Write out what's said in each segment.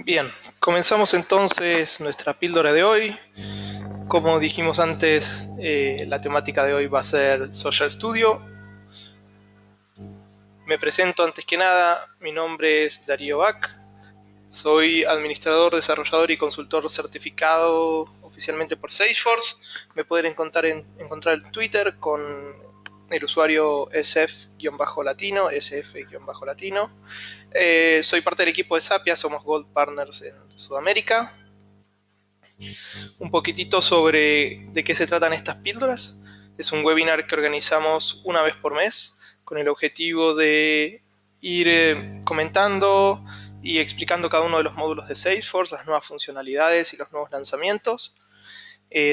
Bien, comenzamos entonces nuestra píldora de hoy. Como dijimos antes, la temática de hoy va a ser Social Studio. Me presento antes que nada, mi nombre es Darío Bach. Soy administrador, desarrollador y consultor certificado oficialmente por Salesforce. Me pueden encontrar en Twitter con el usuario SF-latino, SF-latino. Soy parte del equipo de Sapia, somos Gold Partners en Sudamérica. Un poquitito sobre de qué se tratan estas píldoras. Es un webinar que organizamos una vez por mes con el objetivo de ir comentando y explicando cada uno de los módulos de Salesforce, las nuevas funcionalidades y los nuevos lanzamientos.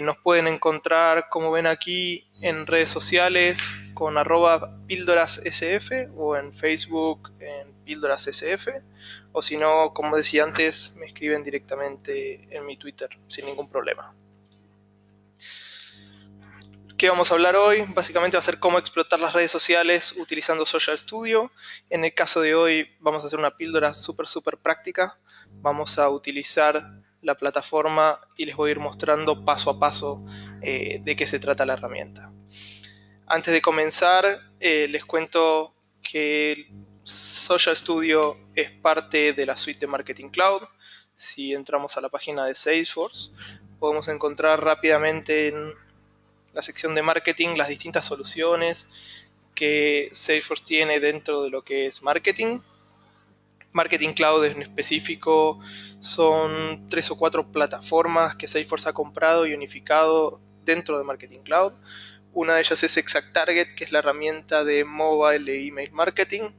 Nos pueden encontrar, como ven aquí, en redes sociales con @píldorasSF o en Facebook en píldorasSF, o si no, como decía antes, me escriben directamente en mi Twitter sin ningún problema. ¿Qué vamos a hablar hoy? Básicamente va a ser cómo explotar las redes sociales utilizando Social Studio. En el caso de hoy vamos a hacer una píldora súper práctica. Vamos a utilizar la plataforma y les voy a ir mostrando paso a paso de qué se trata la herramienta. Antes de comenzar, les cuento que Social Studio es parte de la suite de Marketing Cloud. Si entramos a la página de Salesforce, podemos encontrar rápidamente en la sección de marketing las distintas soluciones que Salesforce tiene dentro de lo que es marketing. Marketing Cloud en específico son 3 o 4 plataformas que Salesforce ha comprado y unificado dentro de Marketing Cloud. Una de ellas es ExactTarget, que es la herramienta de mobile e email marketing.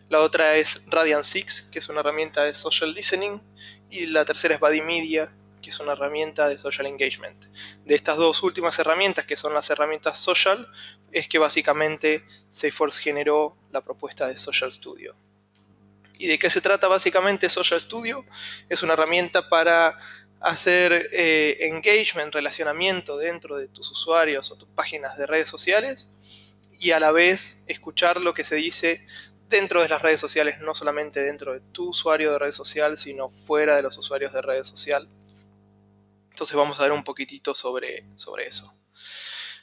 La otra es Radian6, que es una herramienta de social listening. Y la tercera es Buddy Media, que es una herramienta de social engagement. De estas dos últimas herramientas, que son las herramientas social, es que básicamente Salesforce generó la propuesta de Social Studio. ¿Y de qué se trata básicamente Social Studio? Es una herramienta para hacer engagement, relacionamiento dentro de tus usuarios o tus páginas de redes sociales y a la vez escuchar lo que se dice dentro de las redes sociales, no solamente dentro de tu usuario de red social, sino fuera de los usuarios de red social. Entonces vamos a ver un poquitito sobre eso.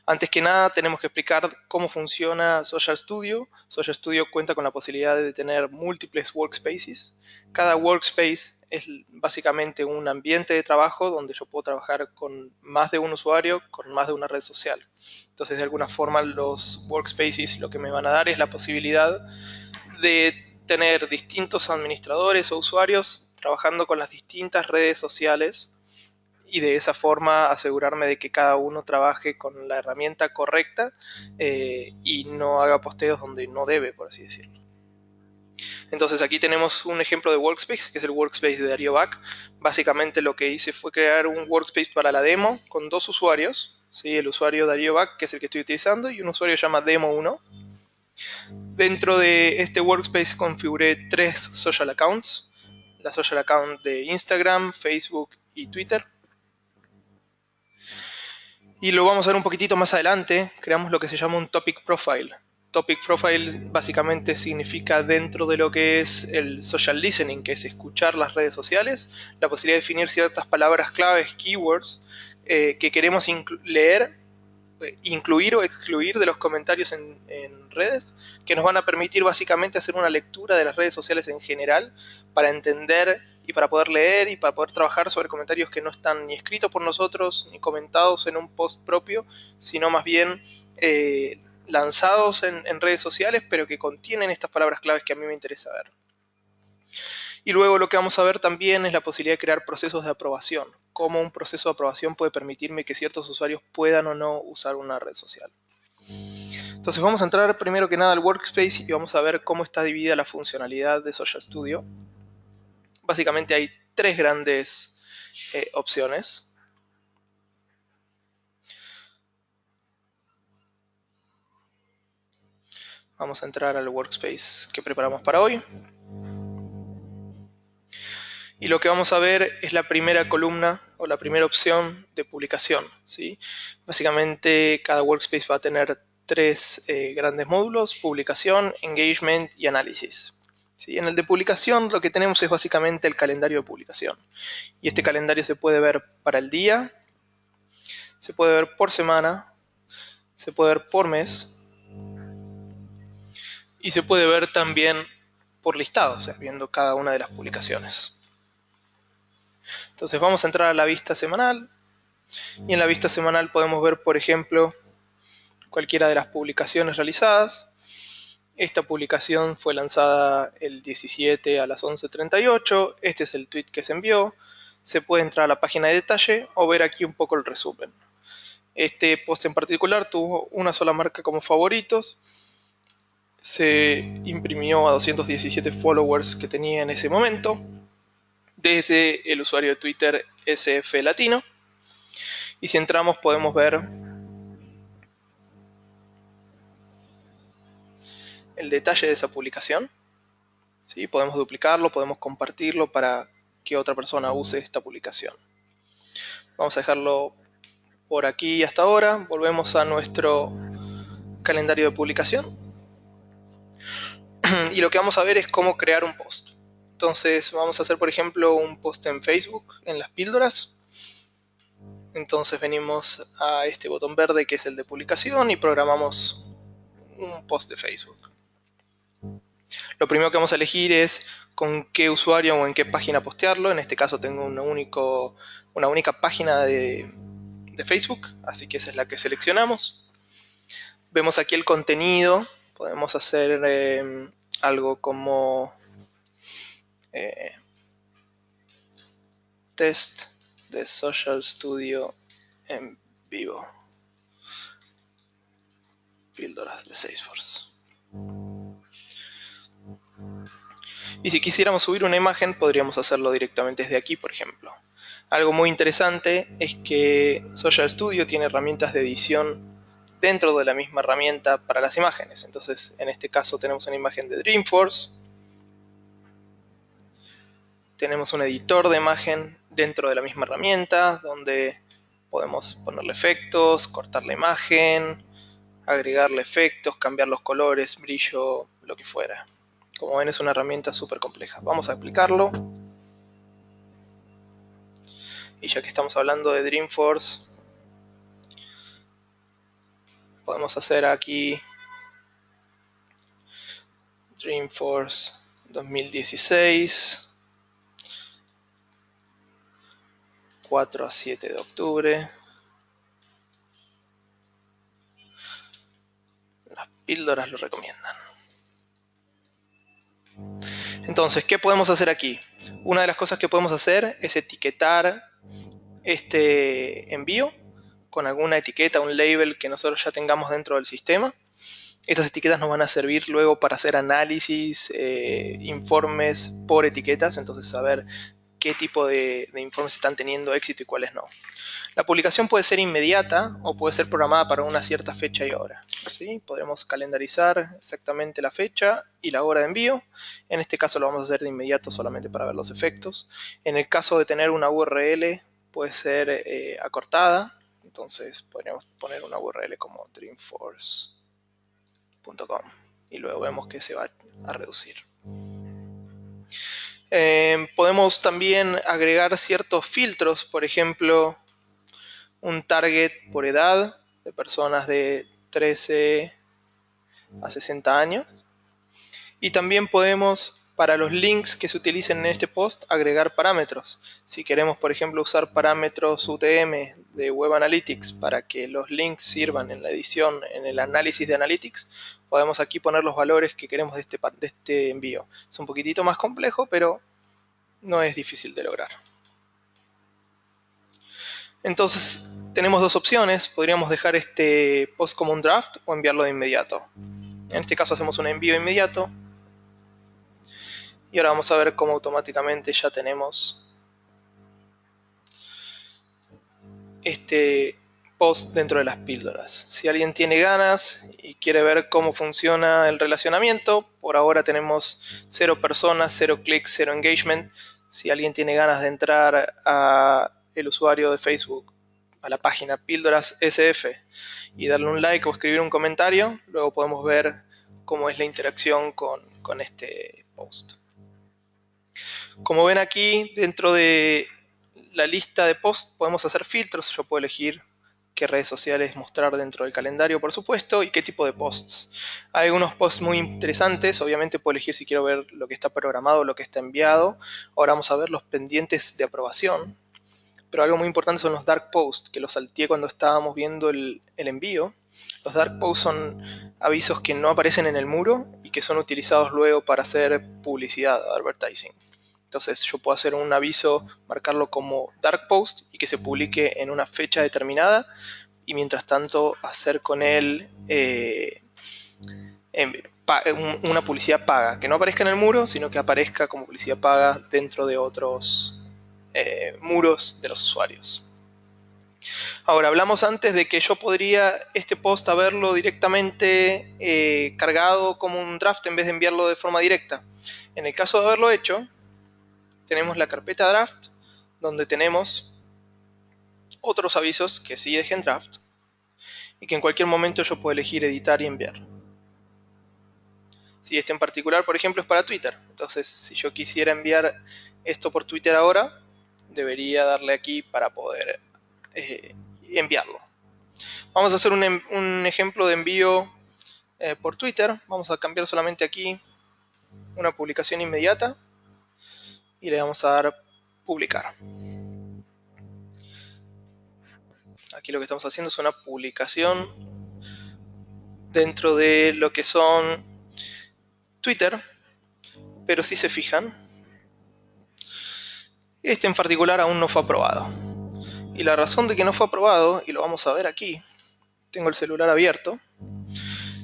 Antes que nada tenemos que explicar cómo funciona Social Studio. Social Studio cuenta con la posibilidad de tener múltiples workspaces. Cada workspace es básicamente un ambiente de trabajo donde yo puedo trabajar con más de un usuario, con más de una red social. Entonces de alguna forma los workspaces lo que me van a dar es la posibilidad de tener distintos administradores o usuarios trabajando con las distintas redes sociales y de esa forma asegurarme de que cada uno trabaje con la herramienta correcta y no haga posteos donde no debe, por así decirlo. Entonces aquí tenemos un ejemplo de workspace, que es el workspace de Darío Bach. Básicamente lo que hice fue crear un workspace para la demo con dos usuarios, ¿sí? El usuario Darío Bach, que es el que estoy utilizando, y un usuario que se llama Demo1. Dentro de este workspace configuré 3 social accounts, la social account de Instagram, Facebook y Twitter. Y lo vamos a ver un poquitito más adelante. Creamos lo que se llama un Topic Profile. Topic Profile básicamente significa dentro de lo que es el social listening, que es escuchar las redes sociales, la posibilidad de definir ciertas palabras claves, keywords, que queremos leer, incluir o excluir de los comentarios en redes, que nos van a permitir básicamente hacer una lectura de las redes sociales en general para entender y para poder leer y para poder trabajar sobre comentarios que no están ni escritos por nosotros ni comentados en un post propio, sino más bien lanzados en redes sociales, pero que contienen estas palabras claves que a mí me interesa ver. Y luego lo que vamos a ver también es la posibilidad de crear procesos de aprobación, cómo un proceso de aprobación puede permitirme que ciertos usuarios puedan o no usar una red social. Entonces vamos a entrar primero que nada al workspace y vamos a ver cómo está dividida la funcionalidad de Social Studio. Básicamente hay 3 grandes opciones. Vamos a entrar al workspace que preparamos para hoy. Y lo que vamos a ver es la primera columna o la primera opción de publicación, ¿sí? Básicamente cada workspace va a tener 3 grandes módulos: publicación, engagement y análisis. ¿Sí? En el de publicación lo que tenemos es básicamente el calendario de publicación. Y este calendario se puede ver para el día, se puede ver por semana, se puede ver por mes y se puede ver también por listado, o sea, viendo cada una de las publicaciones. Entonces vamos a entrar a la vista semanal y en la vista semanal podemos ver, por ejemplo, cualquiera de las publicaciones realizadas. Esta publicación fue lanzada el 17 a las 11:38. Este es el tweet que se envió. Se puede entrar a la página de detalle o ver aquí un poco el resumen. Este post en particular tuvo una sola marca como favoritos. Se imprimió a 217 followers que tenía en ese momento desde el usuario de Twitter SF Latino. Y si entramos podemos ver el detalle de esa publicación. ¿Sí? Podemos duplicarlo, podemos compartirlo para que otra persona use esta publicación. Vamos a dejarlo por aquí hasta ahora. Volvemos a nuestro calendario de publicación. Y lo que vamos a ver es cómo crear un post. Entonces vamos a hacer, por ejemplo, un post en Facebook, en las píldoras. Entonces venimos a este botón verde que es el de publicación y programamos un post de Facebook. Lo primero que vamos a elegir es con qué usuario o en qué página postearlo. En este caso tengo una única página de Facebook, así que esa es la que seleccionamos. Vemos aquí el contenido. Podemos hacer algo como test de Social Studio en vivo. Píldoras de Salesforce. Y si quisiéramos subir una imagen, podríamos hacerlo directamente desde aquí, por ejemplo. Algo muy interesante es que Social Studio tiene herramientas de edición dentro de la misma herramienta para las imágenes. Entonces, en este caso tenemos una imagen de Dreamforce. Tenemos un editor de imagen dentro de la misma herramienta, donde podemos ponerle efectos, cortar la imagen, agregarle efectos, cambiar los colores, brillo, lo que fuera. Como ven, es una herramienta súper compleja. Vamos a aplicarlo. Y ya que estamos hablando de Dreamforce, podemos hacer aquí Dreamforce 2016, 4 a 7 de octubre. Las píldoras lo recomiendan. Entonces, ¿qué podemos hacer aquí? Una de las cosas que podemos hacer es etiquetar este envío con alguna etiqueta, un label que nosotros ya tengamos dentro del sistema. Estas etiquetas nos van a servir luego para hacer análisis, informes por etiquetas, entonces saber qué tipo de informes están teniendo éxito y cuáles no. La publicación puede ser inmediata o puede ser programada para una cierta fecha y hora. ¿Sí? Podremos calendarizar exactamente la fecha y la hora de envío. En este caso lo vamos a hacer de inmediato solamente para ver los efectos. En el caso de tener una URL puede ser acortada. Entonces podríamos poner una URL como dreamforce.com y luego vemos que se va a reducir. Podemos también agregar ciertos filtros, por ejemplo, un target por edad de personas de 13 a 60 años. Y también podemos, para los links que se utilicen en este post, agregar parámetros. Si queremos, por ejemplo, usar parámetros UTM de Web Analytics para que los links sirvan en la edición, en el análisis de Analytics, podemos aquí poner los valores que queremos de este envío. Es un poquitito más complejo, pero no es difícil de lograr. Entonces, tenemos dos opciones. Podríamos dejar este post como un draft o enviarlo de inmediato. En este caso hacemos un envío inmediato. Y ahora vamos a ver cómo automáticamente ya tenemos este post dentro de las píldoras. Si alguien tiene ganas y quiere ver cómo funciona el relacionamiento, por ahora tenemos 0 personas, 0 clics, 0 engagement. Si alguien tiene ganas de entrar a el usuario de Facebook, a la página Píldoras SF, y darle un like o escribir un comentario, luego podemos ver cómo es la interacción con este post. Como ven aquí, dentro de la lista de posts podemos hacer filtros. Yo puedo elegir qué redes sociales mostrar dentro del calendario, por supuesto, y qué tipo de posts. Hay algunos posts muy interesantes. Obviamente puedo elegir si quiero ver lo que está programado o lo que está enviado. Ahora vamos a ver los pendientes de aprobación. Pero algo muy importante son los dark posts, que los salteé cuando estábamos viendo el envío. Los dark posts son avisos que no aparecen en el muro y que son utilizados luego para hacer publicidad, advertising. Entonces yo puedo hacer un aviso, marcarlo como dark post y que se publique en una fecha determinada, y mientras tanto hacer con él una publicidad paga, que no aparezca en el muro, sino que aparezca como publicidad paga dentro de otros muros de los usuarios. Ahora, hablamos antes de que yo podría este post haberlo directamente cargado como un draft en vez de enviarlo de forma directa. En el caso de haberlo hecho, tenemos la carpeta draft, donde tenemos otros avisos que sí dejen draft y que en cualquier momento yo puedo elegir editar y enviar. Si este en particular, por ejemplo, es para Twitter. Entonces, si yo quisiera enviar esto por Twitter ahora, debería darle aquí para poder enviarlo. Vamos a hacer un ejemplo de envío por Twitter. Vamos a cambiar solamente aquí una publicación inmediata y le vamos a dar publicar. Aquí lo que estamos haciendo es una publicación dentro de lo que son Twitter, pero si se fijan, este en particular aún no fue aprobado. Y la razón de que no fue aprobado, y lo vamos a ver aquí, tengo el celular abierto,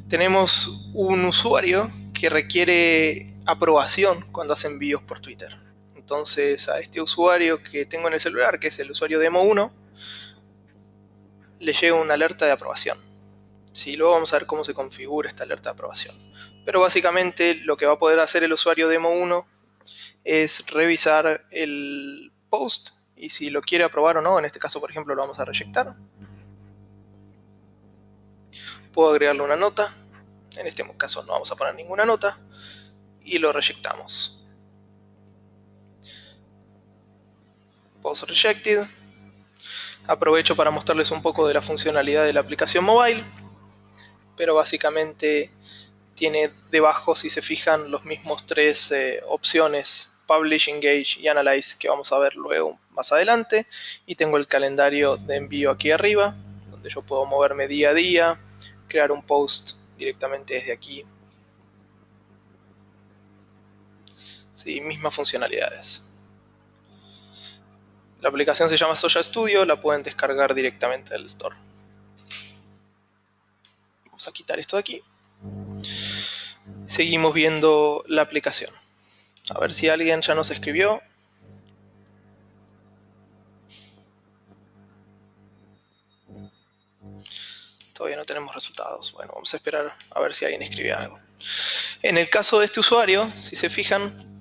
tenemos un usuario que requiere aprobación cuando hace envíos por Twitter. Entonces a este usuario que tengo en el celular, que es el usuario demo1, le llega una alerta de aprobación. Sí, luego vamos a ver cómo se configura esta alerta de aprobación. Pero básicamente lo que va a poder hacer el usuario demo1 es revisar el post y si lo quiere aprobar o no. En este caso, por ejemplo, lo vamos a rejectar. Puedo agregarle una nota. En este caso no vamos a poner ninguna nota y lo rejectamos. Post rejected. Aprovecho para mostrarles un poco de la funcionalidad de la aplicación mobile, pero básicamente tiene debajo, si se fijan, los mismos tres opciones: Publish, Engage y Analyze, que vamos a ver luego más adelante. Y tengo el calendario de envío aquí arriba, donde yo puedo moverme día a día, crear un post directamente desde aquí. Sí, mismas funcionalidades. La aplicación se llama Social Studio, la pueden descargar directamente del store. Vamos a quitar esto de aquí. Seguimos viendo la aplicación. A ver si alguien ya nos escribió. Todavía no tenemos resultados. Bueno, vamos a esperar a ver si alguien escribe algo. En el caso de este usuario, si se fijan,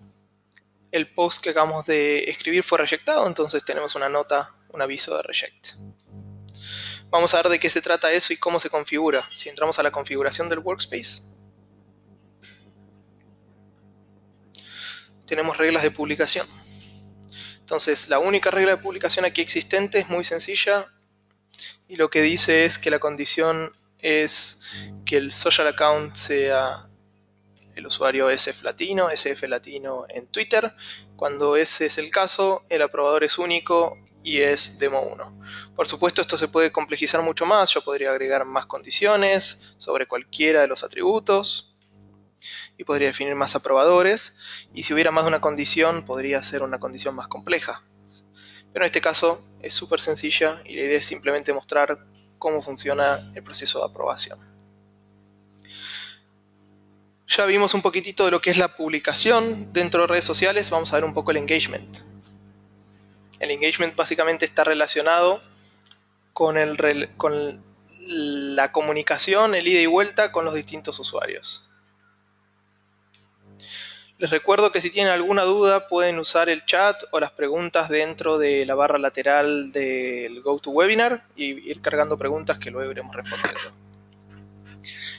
el post que acabamos de escribir fue rejectado, entonces tenemos una nota, un aviso de reject. Vamos a ver de qué se trata eso y cómo se configura. Si entramos a la configuración del workspace, tenemos reglas de publicación. Entonces, la única regla de publicación aquí existente es muy sencilla y lo que dice es que la condición es que el social account sea el usuario SF Latino en Twitter. Cuando ese es el caso, el aprobador es único y es demo1. Por supuesto, esto se puede complejizar mucho más. Yo podría agregar más condiciones sobre cualquiera de los atributos y podría definir más aprobadores, y si hubiera más de una condición podría ser una condición más compleja. Pero en este caso es súper sencilla y la idea es simplemente mostrar cómo funciona el proceso de aprobación. Ya vimos un poquitito de lo que es la publicación dentro de redes sociales. Vamos a ver un poco el engagement. El engagement básicamente está relacionado con la comunicación, el ida y vuelta con los distintos usuarios. Les recuerdo que si tienen alguna duda pueden usar el chat o las preguntas dentro de la barra lateral del GoToWebinar y ir cargando preguntas que luego iremos respondiendo.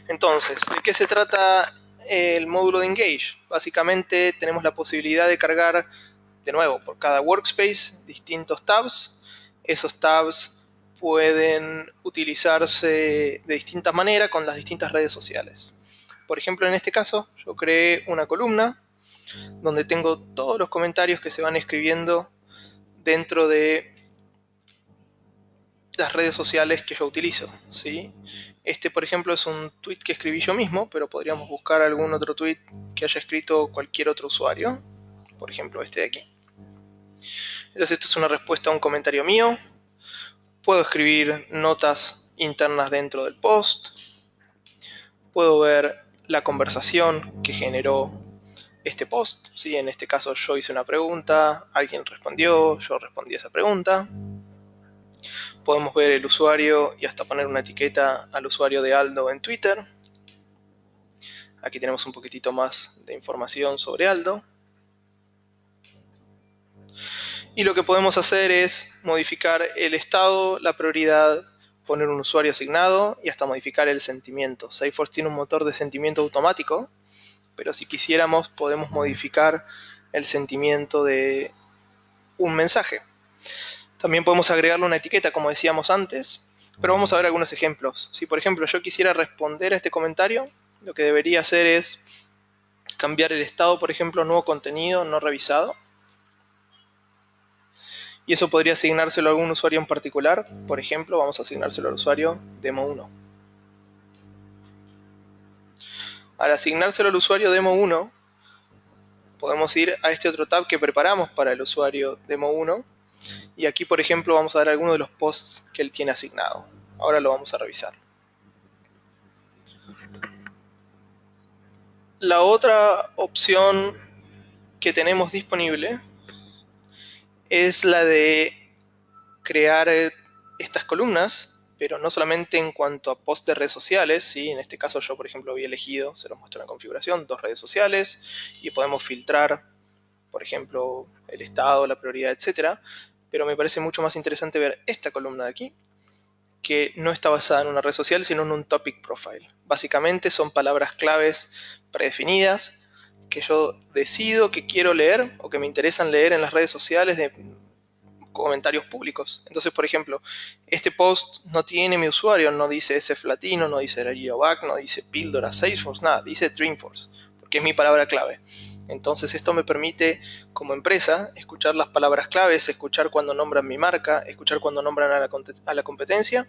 Entonces, ¿de qué se trata el módulo de Engage? Básicamente tenemos la posibilidad de cargar, de nuevo, por cada workspace, distintos tabs. Esos tabs pueden utilizarse de distintas maneras con las distintas redes sociales. Por ejemplo, en este caso, yo creé una columna donde tengo todos los comentarios que se van escribiendo dentro de las redes sociales que yo utilizo, ¿sí? Este, por ejemplo, es un tweet que escribí yo mismo, pero podríamos buscar algún otro tweet que haya escrito cualquier otro usuario. Por ejemplo, este de aquí. Entonces, esto es una respuesta a un comentario mío. Puedo escribir notas internas dentro del post. Puedo ver la conversación que generó este post, ¿sí? En este caso yo hice una pregunta, alguien respondió, yo respondí a esa pregunta. Podemos ver el usuario y hasta poner una etiqueta al usuario de Aldo en Twitter. Aquí tenemos un poquitito más de información sobre Aldo. Y lo que podemos hacer es modificar el estado, la prioridad, poner un usuario asignado y hasta modificar el sentimiento. Salesforce tiene un motor de sentimiento automático, pero si quisiéramos podemos modificar el sentimiento de un mensaje. También podemos agregarle una etiqueta, como decíamos antes, pero vamos a ver algunos ejemplos. Si, por ejemplo, yo quisiera responder a este comentario, lo que debería hacer es cambiar el estado, por ejemplo, nuevo contenido no revisado. Y eso podría asignárselo a algún usuario en particular. Por ejemplo, vamos a asignárselo al usuario demo1. Al asignárselo al usuario demo1, podemos ir a este otro tab que preparamos para el usuario demo1. Y aquí, por ejemplo, vamos a ver algunos de los posts que él tiene asignado. Ahora lo vamos a revisar. La otra opción que tenemos disponible es la de crear estas columnas, pero no solamente en cuanto a posts de redes sociales, ¿sí? En este caso yo, por ejemplo, había elegido, se los muestro en la configuración, 2 redes sociales y podemos filtrar, por ejemplo, el estado, la prioridad, etc. Pero me parece mucho más interesante ver esta columna de aquí, que no está basada en una red social, sino en un topic profile. Básicamente son palabras claves predefinidas que yo decido que quiero leer o que me interesan leer en las redes sociales de comentarios públicos. Entonces, por ejemplo, este post no tiene mi usuario, no dice SF Latino, no dice Back, no dice Píldora Salesforce, nada, dice Dreamforce, porque es mi palabra clave. Entonces esto me permite, como empresa, escuchar las palabras claves, escuchar cuando nombran mi marca, escuchar cuando nombran a la competencia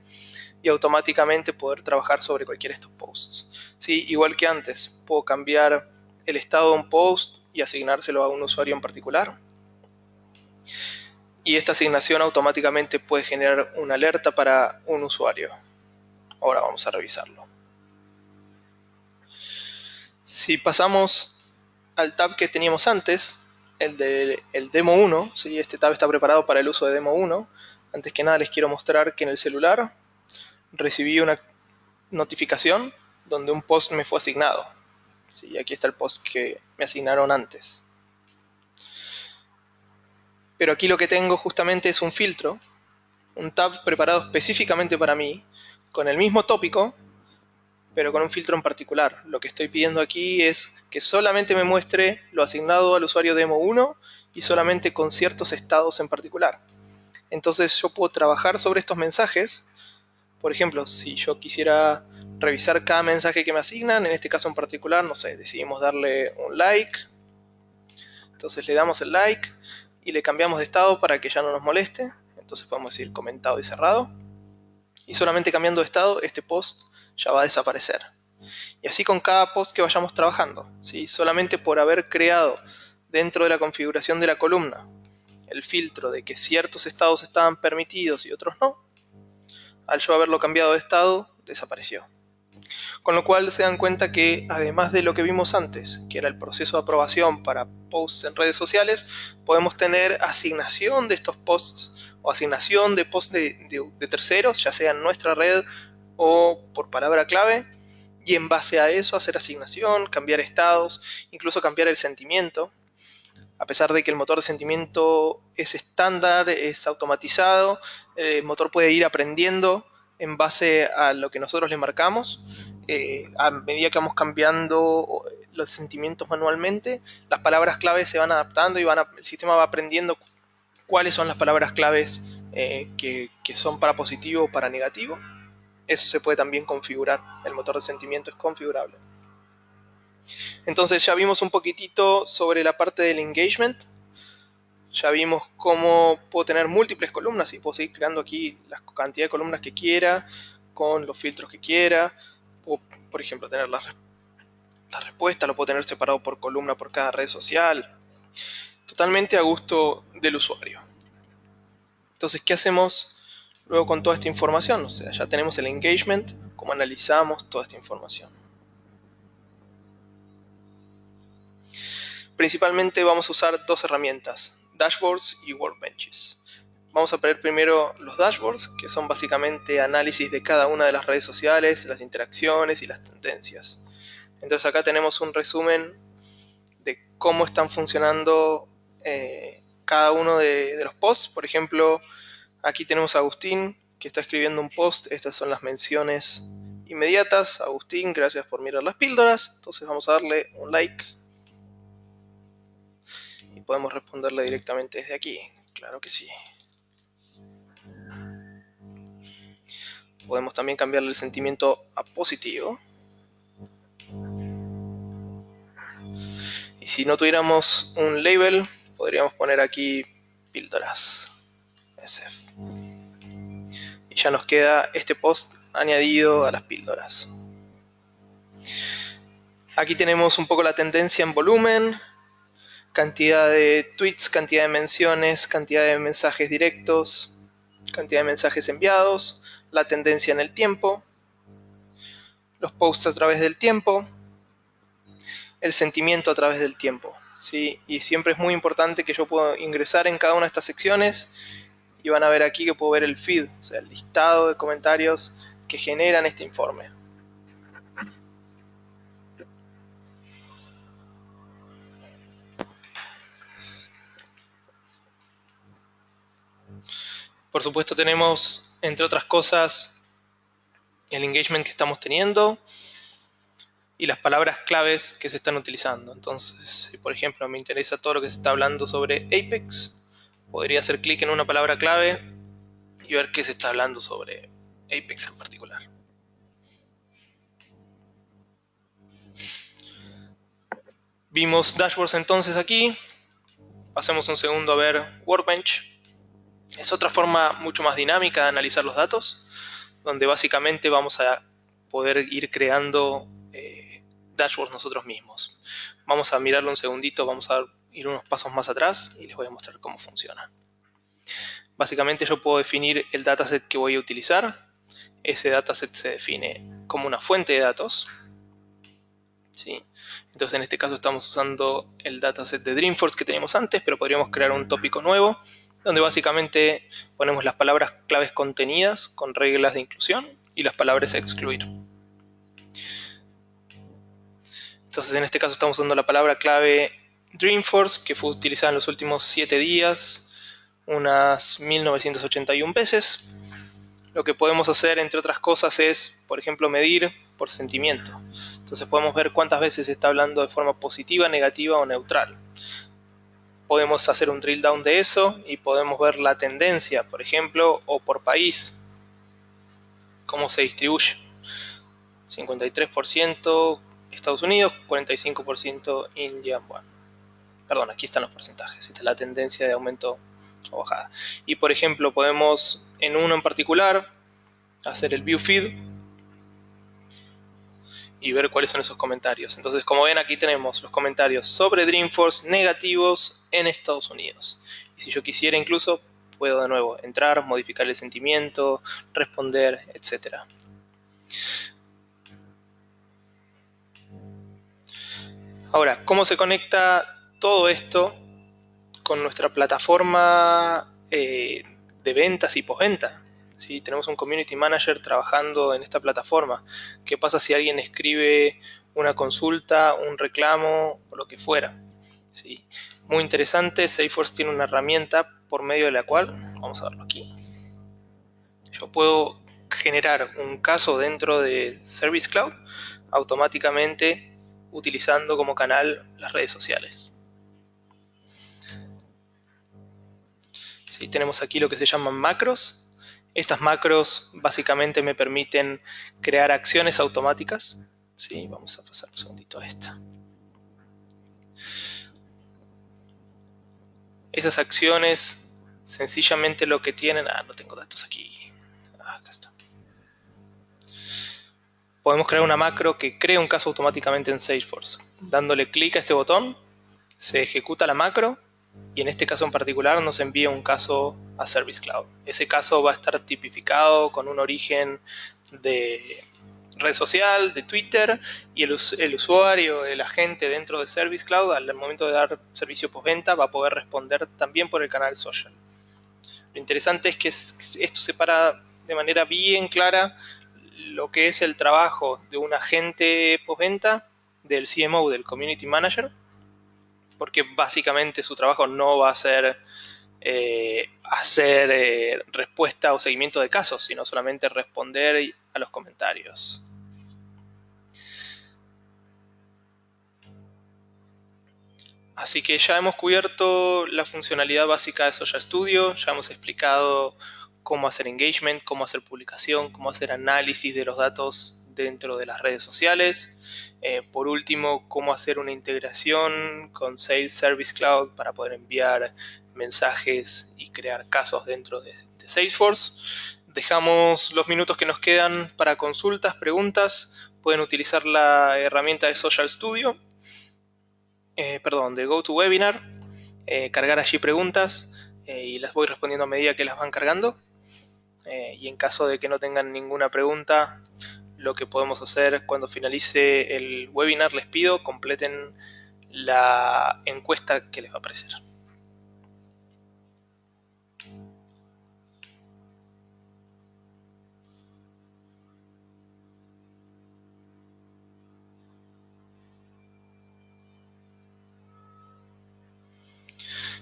y automáticamente poder trabajar sobre cualquiera de estos posts. ¿Sí? Igual que antes, puedo cambiar el estado de un post y asignárselo a un usuario en particular. Y esta asignación automáticamente puede generar una alerta para un usuario. Ahora vamos a revisarlo. Si pasamos al tab que teníamos antes, el Demo 1, ¿sí? Este tab está preparado para el uso de Demo 1. Antes que nada les quiero mostrar que en el celular recibí una notificación donde un post me fue asignado. ¿Sí? Aquí está el post que me asignaron antes. Pero aquí lo que tengo justamente es un filtro, un tab preparado específicamente para mí, con el mismo tópico, pero con un filtro en particular. Lo que estoy pidiendo aquí es que solamente me muestre lo asignado al usuario demo 1 y solamente con ciertos estados en particular. Entonces yo puedo trabajar sobre estos mensajes. Por ejemplo, si yo quisiera revisar cada mensaje que me asignan, en este caso en particular, no sé, decidimos darle un like. Entonces le damos el like y le cambiamos de estado para que ya no nos moleste. Entonces podemos decir comentado y cerrado. Y solamente cambiando de estado, este post ya va a desaparecer. Y así con cada post que vayamos trabajando, ¿sí? Solamente por haber creado dentro de la configuración de la columna el filtro de que ciertos estados estaban permitidos y otros no, al yo haberlo cambiado de estado, desapareció. Con lo cual se dan cuenta que además de lo que vimos antes, que era el proceso de aprobación para posts en redes sociales, podemos tener asignación de estos posts o asignación de posts de terceros, ya sea en nuestra red o por palabra clave, y en base a eso hacer asignación, cambiar estados, incluso cambiar el sentimiento. A pesar de que el motor de sentimiento es estándar, es automatizado, el motor puede ir aprendiendo en base a lo que nosotros le marcamos. a medida que vamos cambiando los sentimientos manualmente, las palabras claves se van adaptando y el sistema va aprendiendo cuáles son las palabras claves que son para positivo o para negativo. Eso se puede también configurar. El motor de sentimiento es configurable. Entonces ya vimos un poquitito sobre la parte del engagement. Ya vimos cómo puedo tener múltiples columnas y puedo seguir creando aquí la cantidad de columnas que quiera, con los filtros que quiera. Puedo, por ejemplo, tener la respuesta, lo puedo tener separado por columna por cada red social. Totalmente a gusto del usuario. Entonces, ¿qué hacemos luego con toda esta información? O sea, ya tenemos el engagement, cómo analizamos toda esta información. Principalmente vamos a usar dos herramientas, dashboards y workbenches. Vamos a ver primero los dashboards, que son básicamente análisis de cada una de las redes sociales, las interacciones y las tendencias. Entonces acá tenemos un resumen de cómo están funcionando cada uno de los posts. Por ejemplo, aquí tenemos a Agustín, que está escribiendo un post. Estas son las menciones inmediatas. Agustín, gracias por mirar las píldoras. Entonces vamos a darle un like. Y podemos responderle directamente desde aquí. Claro que sí. Podemos también cambiarle el sentimiento a positivo. Y si no tuviéramos un label, podríamos poner aquí píldoras SF. Y ya nos queda este post añadido a las píldoras. Aquí tenemos un poco la tendencia en volumen, cantidad de tweets, cantidad de menciones, cantidad de mensajes directos, cantidad de mensajes enviados, la tendencia en el tiempo, los posts a través del tiempo, el sentimiento a través del tiempo, ¿sí? Y siempre es muy importante que yo pueda ingresar en cada una de estas secciones y van a ver aquí que puedo ver el feed, o sea, el listado de comentarios que generan este informe. Por supuesto tenemos, entre otras cosas, el engagement que estamos teniendo y las palabras claves que se están utilizando. Entonces, si por ejemplo me interesa todo lo que se está hablando sobre Apex, podría hacer clic en una palabra clave y ver qué se está hablando sobre Apex en particular. Vimos dashboards entonces aquí. Pasemos un segundo a ver Workbench. Es otra forma mucho más dinámica de analizar los datos, donde básicamente vamos a poder ir creando dashboards nosotros mismos. Vamos a mirarlo un segundito, vamos a ir unos pasos más atrás y les voy a mostrar cómo funciona. Básicamente yo puedo definir el dataset que voy a utilizar. Ese dataset se define como una fuente de datos, ¿sí? Entonces en este caso estamos usando el dataset de Dreamforce que teníamos antes, pero podríamos crear un tópico nuevo, donde básicamente ponemos las palabras claves contenidas con reglas de inclusión y las palabras a excluir. Entonces en este caso estamos usando la palabra clave Dreamforce, que fue utilizada en los últimos 7 días, unas 1981 veces. Lo que podemos hacer, entre otras cosas, es, por ejemplo, medir por sentimiento. Entonces podemos ver cuántas veces se está hablando de forma positiva, negativa o neutral. Podemos hacer un drill down de eso y podemos ver la tendencia, por ejemplo, o por país, cómo se distribuye. 53% Estados Unidos, 45% India. Bueno, perdón, aquí están los porcentajes. Esta es la tendencia de aumento o bajada. Y por ejemplo, podemos en uno en particular hacer el view feed y ver cuáles son esos comentarios. Entonces, como ven, aquí tenemos los comentarios sobre Dreamforce negativos en Estados Unidos. Y si yo quisiera incluso, puedo de nuevo entrar, modificar el sentimiento, responder, etc. Ahora, ¿cómo se conecta todo esto con nuestra plataforma de ventas y postventa? ¿Sí? Tenemos un community manager trabajando en esta plataforma. ¿Qué pasa si alguien escribe una consulta, un reclamo o lo que fuera? ¿Sí? Muy interesante. Salesforce tiene una herramienta por medio de la cual, vamos a verlo aquí, yo puedo generar un caso dentro de Service Cloud automáticamente utilizando como canal las redes sociales. ¿Sí? Tenemos aquí lo que se llaman macros. Estas macros básicamente me permiten crear acciones automáticas. ¿Sí? Vamos a pasar un segundito a esta. Esas acciones sencillamente lo que tienen... no tengo datos aquí. Acá está. Podemos crear una macro que crea un caso automáticamente en Salesforce. Dándole clic a este botón, se ejecuta la macro y en este caso en particular nos envía un caso a Service Cloud. Ese caso va a estar tipificado con un origen de red social, de Twitter, y el usuario, el agente dentro de Service Cloud, al momento de dar servicio postventa, va a poder responder también por el canal social. Lo interesante es que esto separa de manera bien clara lo que es el trabajo de un agente postventa, del CMO, del Community Manager, porque básicamente su trabajo no va a ser hacer respuesta o seguimiento de casos, sino solamente responder a los comentarios. Así que ya hemos cubierto la funcionalidad básica de Social Studio, ya hemos explicado cómo hacer engagement, cómo hacer publicación, cómo hacer análisis de los datos dentro de las redes sociales. Por último, cómo hacer una integración con Sales Service Cloud para poder enviar mensajes y crear casos dentro de Salesforce. Dejamos los minutos que nos quedan para consultas, preguntas. Pueden utilizar la herramienta de Social Studio. De GoToWebinar, cargar allí preguntas y las voy respondiendo a medida que las van cargando. Y en caso de que no tengan ninguna pregunta, lo que podemos hacer cuando finalice el webinar, les pido completen la encuesta que les va a aparecer.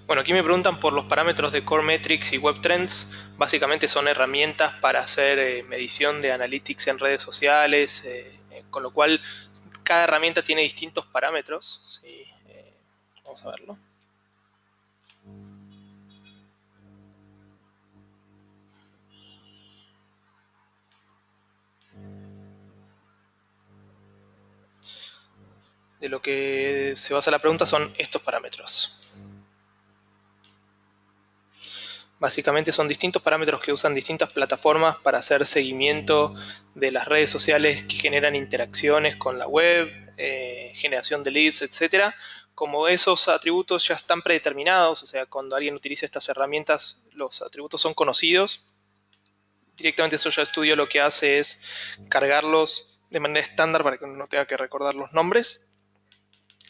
Bueno, aquí me preguntan por los parámetros de Core Metrics y Web Trends. Básicamente son herramientas para hacer medición de analytics en redes sociales, con lo cual cada herramienta tiene distintos parámetros. ¿Sí? Vamos a verlo. De lo que se basa la pregunta son estos parámetros. Básicamente son distintos parámetros que usan distintas plataformas para hacer seguimiento de las redes sociales que generan interacciones con la web, generación de leads, etc. Como esos atributos ya están predeterminados, o sea, cuando alguien utiliza estas herramientas, los atributos son conocidos. Directamente Social Studio lo que hace es cargarlos de manera estándar para que uno no tenga que recordar los nombres.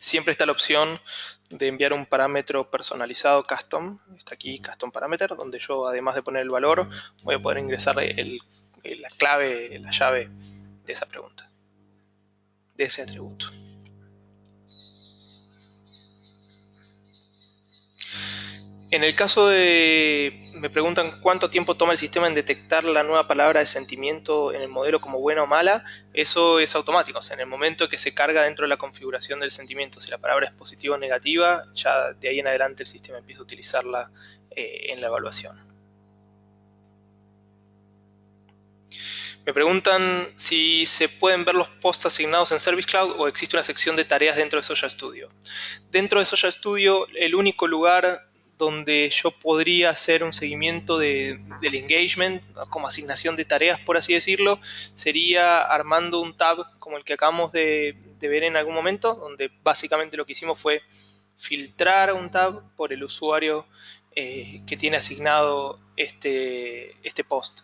Siempre está la opción de enviar un parámetro personalizado custom. Está aquí custom parameter, donde yo, además de poner el valor, voy a poder ingresar la clave, la llave de esa pregunta, de ese atributo. En el caso de... me preguntan cuánto tiempo toma el sistema en detectar la nueva palabra de sentimiento en el modelo como buena o mala. Eso es automático. O sea, en el momento que se carga dentro de la configuración del sentimiento, si la palabra es positiva o negativa, ya de ahí en adelante el sistema empieza a utilizarla en la evaluación. Me preguntan si se pueden ver los posts asignados en Service Cloud o existe una sección de tareas dentro de Social Studio. Dentro de Social Studio, el único lugar donde yo podría hacer un seguimiento del engagement, como asignación de tareas, por así decirlo, sería armando un tab como el que acabamos de ver en algún momento, donde básicamente lo que hicimos fue filtrar un tab por el usuario que tiene asignado este post.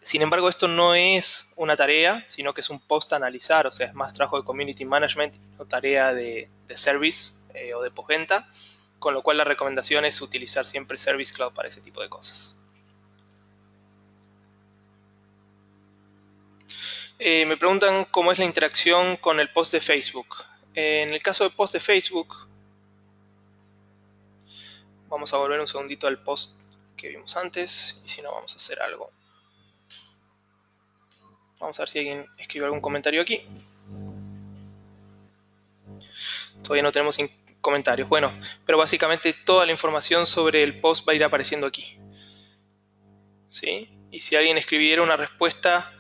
Sin embargo, esto no es una tarea, sino que es un post a analizar, o sea, es más trabajo de community management, no tarea de service o de postventa, con lo cual la recomendación es utilizar siempre Service Cloud para ese tipo de cosas. Me preguntan cómo es la interacción con el post de Facebook. En el caso de post de Facebook, vamos a volver un segundito al post que vimos antes, y si no vamos a hacer algo. Vamos a ver si alguien escribe algún comentario aquí. Todavía no tenemos comentarios. Bueno, pero básicamente toda la información sobre el post va a ir apareciendo aquí. ¿Sí? Y si alguien escribiera una respuesta,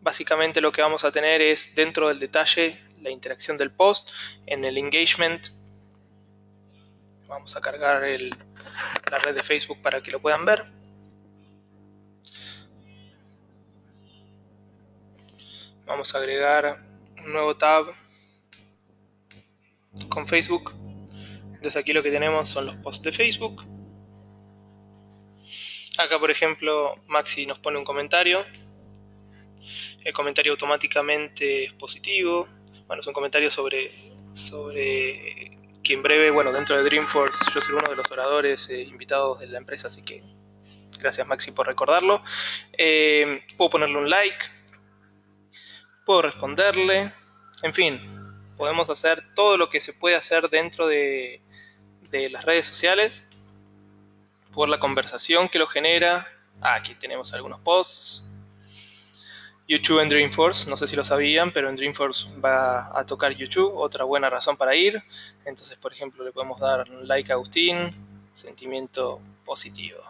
básicamente lo que vamos a tener es dentro del detalle la interacción del post. En el engagement vamos a cargar la red de Facebook para que lo puedan ver. Vamos a agregar un nuevo tab con Facebook. Entonces aquí lo que tenemos son los posts de Facebook. Acá por ejemplo Maxi nos pone un comentario. El comentario automáticamente es positivo. Bueno, es un comentario sobre que en breve, bueno, dentro de Dreamforce yo soy uno de los oradores invitados de la empresa, así que gracias Maxi por recordarlo. Puedo ponerle un like, puedo responderle, en fin, podemos hacer todo lo que se puede hacer dentro de las redes sociales por la conversación que lo genera. Aquí tenemos algunos posts. YouTube en Dreamforce, no sé si lo sabían, pero en Dreamforce va a tocar YouTube, otra buena razón para ir. Entonces, por ejemplo, le podemos dar un like a Agustín, sentimiento positivo.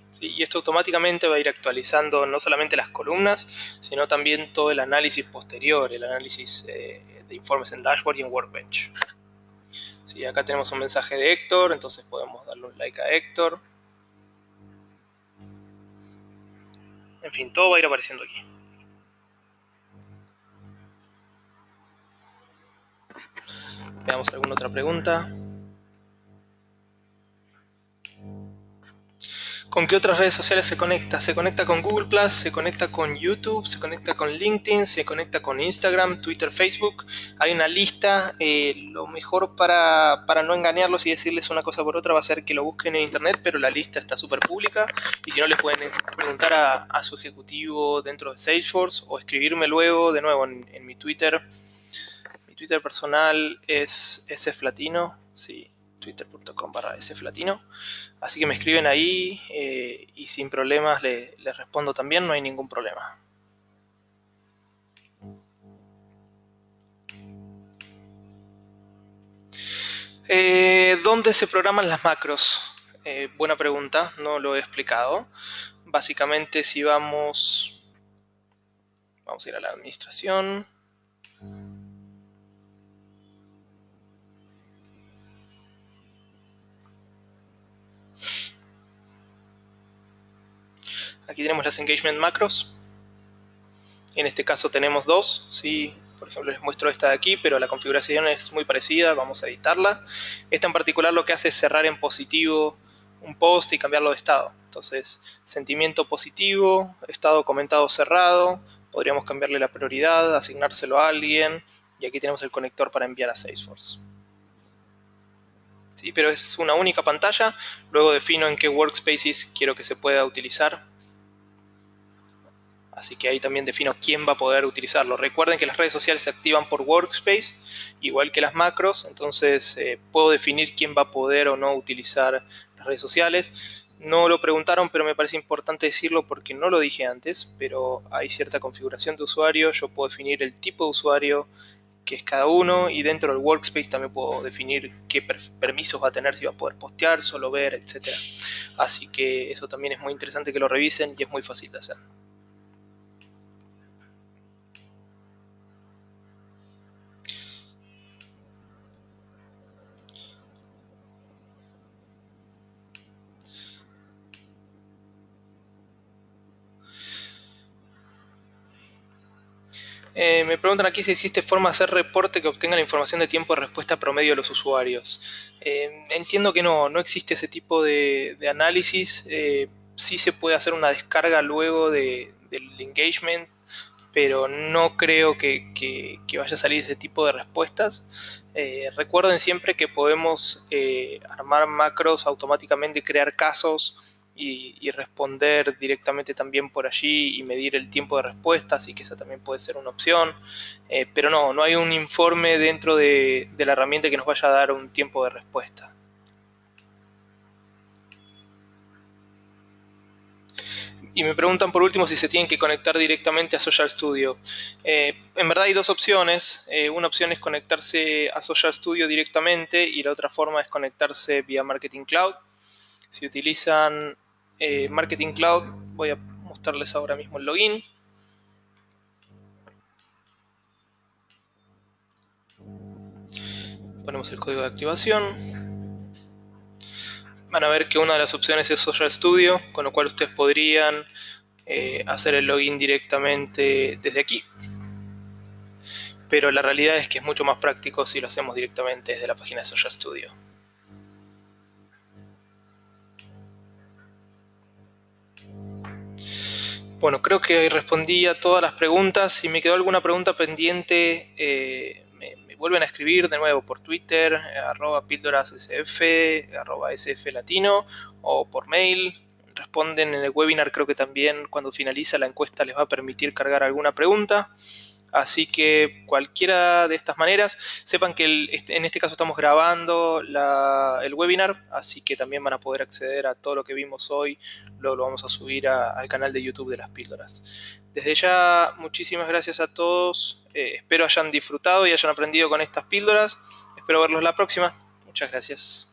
¿Sí? Y esto automáticamente va a ir actualizando no solamente las columnas, sino también todo el análisis posterior, el análisis de informes en Dashboard y en Workbench. ¿Sí? Acá tenemos un mensaje de Héctor, entonces podemos darle un like a Héctor. En fin, todo va a ir apareciendo aquí. Veamos alguna otra pregunta. ¿Con qué otras redes sociales se conecta? Se conecta con Google+, se conecta con YouTube, se conecta con LinkedIn, se conecta con Instagram, Twitter, Facebook. Hay una lista. Lo mejor para no engañarlos y decirles una cosa por otra va a ser que lo busquen en internet, pero la lista está súper pública. Y si no, les pueden preguntar a su ejecutivo dentro de Salesforce o escribirme luego, de nuevo, en mi Twitter. Mi Twitter personal es sflatino, sí, twitter.com/sflatino. Así que me escriben ahí y sin problemas les respondo también, no hay ningún problema. ¿Dónde se programan las macros? Buena pregunta, no lo he explicado. Básicamente si vamos a ir a la administración. Aquí tenemos las engagement macros. En este caso tenemos dos, ¿sí? Por ejemplo, les muestro esta de aquí, pero la configuración es muy parecida, vamos a editarla. Esta en particular lo que hace es cerrar en positivo un post y cambiarlo de estado. Entonces, sentimiento positivo, estado comentado cerrado, podríamos cambiarle la prioridad, asignárselo a alguien, y aquí tenemos el conector para enviar a Salesforce. ¿Sí? Pero es una única pantalla, luego defino en qué workspaces quiero que se pueda utilizar. Así que ahí también defino quién va a poder utilizarlo. Recuerden que las redes sociales se activan por Workspace, igual que las macros. Entonces puedo definir quién va a poder o no utilizar las redes sociales. No lo preguntaron, pero me parece importante decirlo porque no lo dije antes. Pero hay cierta configuración de usuario. Yo puedo definir el tipo de usuario que es cada uno. Y dentro del Workspace también puedo definir qué permisos va a tener, si va a poder postear, solo ver, etc. Así que eso también es muy interesante que lo revisen y es muy fácil de hacer. Me preguntan aquí si existe forma de hacer reporte que obtenga la información de tiempo de respuesta promedio de los usuarios. Entiendo que no existe ese tipo de análisis. Sí se puede hacer una descarga luego del engagement, pero no creo que vaya a salir ese tipo de respuestas. Recuerden siempre que podemos armar macros automáticamente y crear casos y responder directamente también por allí y medir el tiempo de respuesta, así que esa también puede ser una opción. Pero no hay un informe dentro de la herramienta que nos vaya a dar un tiempo de respuesta. Y me preguntan por último si se tienen que conectar directamente a Social Studio. En verdad hay dos opciones. Una opción es conectarse a Social Studio directamente y la otra forma es conectarse vía Marketing Cloud. Si utilizan Marketing Cloud, voy a mostrarles ahora mismo el login. Ponemos el código de activación. Van a ver que una de las opciones es Social Studio, con lo cual ustedes podrían hacer el login directamente desde aquí. Pero la realidad es que es mucho más práctico si lo hacemos directamente desde la página de Social Studio. Bueno, creo que respondí a todas las preguntas. Si me quedó alguna pregunta pendiente, me vuelven a escribir de nuevo por Twitter, @pildorasSF, @sflatino, o por mail. Responden en el webinar, creo que también cuando finaliza la encuesta les va a permitir cargar alguna pregunta. Así que cualquiera de estas maneras, sepan que en este caso estamos grabando el webinar, así que también van a poder acceder a todo lo que vimos hoy. Luego lo vamos a subir al canal de YouTube de las píldoras. Desde ya, muchísimas gracias a todos. Espero hayan disfrutado y hayan aprendido con estas píldoras. Espero verlos la próxima. Muchas gracias.